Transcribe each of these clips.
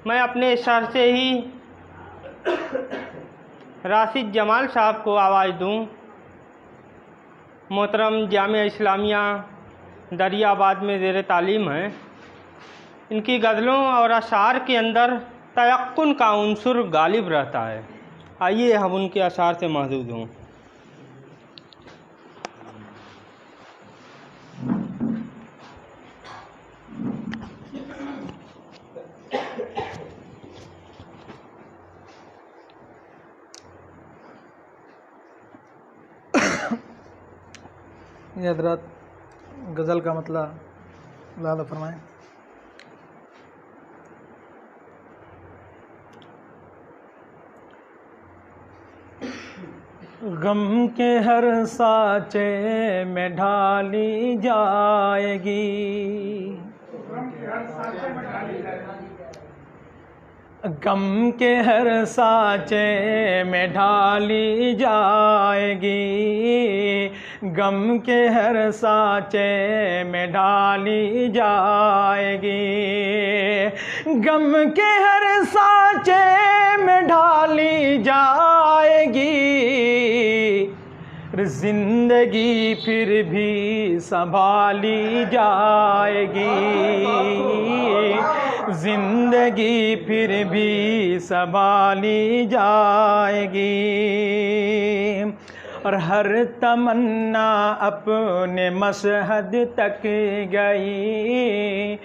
میں اپنے شہر سے ہی راشد جمال صاحب کو آواز دوں۔ محترم جامعہ اسلامیہ دریا آباد میں زیر تعلیم ہیں۔ ان کی غزلوں اور اشعار کے اندر تیقن کا عنصر غالب رہتا ہے۔ آئیے ہم ان کے اشعار سے محظوظ ہوں۔ یہ حضرات غزل کا مطلب لازم فرمائیں۔ غم کے ہر سانچے میں ڈھالی جائے گی، غم کے ہر سانچے میں ڈھالی جائے گی، غم کے ہر سانچے میں ڈھالی جائے گی، غم کے ہر سانچے میں ڈھالی جائے گی، زندگی پھر بھی سنبھالی جائے گی، زندگی پھر بھی سنبھالی جائے گی، اور ہر تمنا اپنے مشہد تک گئی،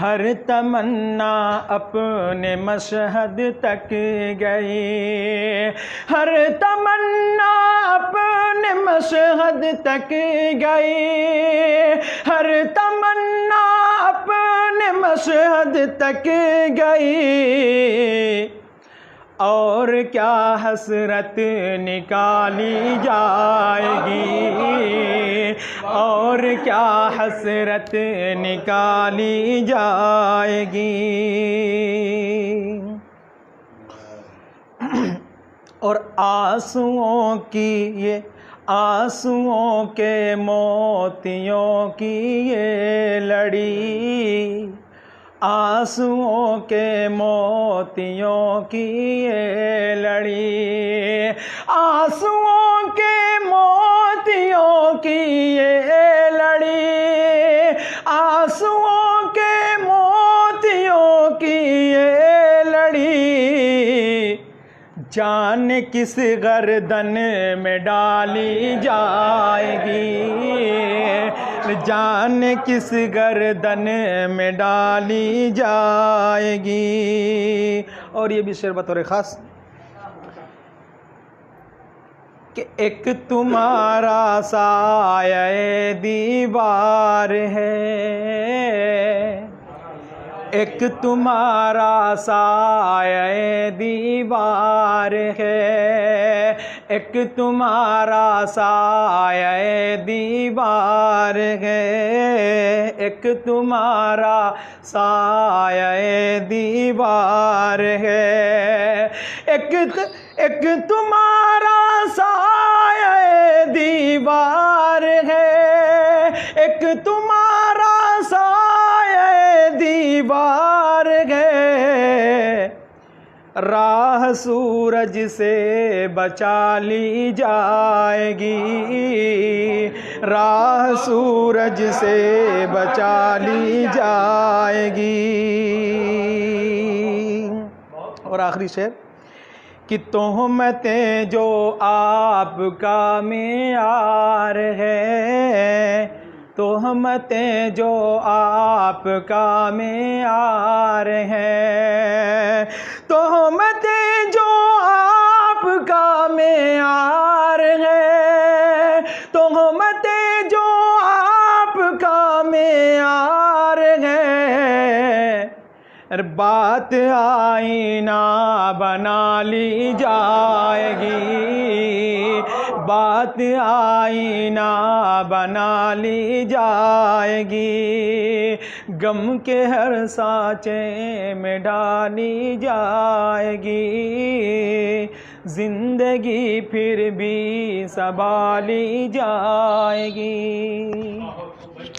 ہر تمنا اپنے مشہد تک گئی، ہر تمنا اپنے مشہد تک گئی، ہر تمنا اپنے مشہد تک گئی، اور کیا حسرت نکالی جائے گی، اور کیا حسرت نکالی جائے گی، اور آنسوؤں کی یہ آنسوؤں کے موتیوں کی یہ لڑی، آنسوؤں کے موتیوں کی یہ لڑی، آنسوؤں کے موتیوں کی یہ لڑی، آنسوؤں کے موتیوں کی یہ لڑی، جان کس گردن میں ڈالی جائے گی، جان کس گردن میں ڈالی جائے گی۔ اور یہ بھی شعر بطور خاص کہ ایک تمہارا سایہ دیوار ہے، ایک تمہارا سایہ دیوار ہے، ایک تمہارا سایہ دیوار ہے، ایک تمہارا سایہ دیوار ہے، ایک تمہارا سایہ دیوار ہے، ایک تمہارا سایہ دیوار ہے، راہ سورج سے بچا لی جائے گی، راہ سورج سے بچا لی جائے گی۔ اور آخری شعر کہ تہمتیں جو آپ کا معیار ہے، تہمتیں جو آپ کا معیار ہے، تہمتیں جو آپ کا معیار ہے، تہمتیں جو آپ کا معیار ہے، بات آئینہ بنا لی جائے گی، بات آئینہ بنا لی جائے گی، غم کے ہر سانچے میں ڈالی جائے گی، زندگی پھر بھی سنبھالی جائے گی۔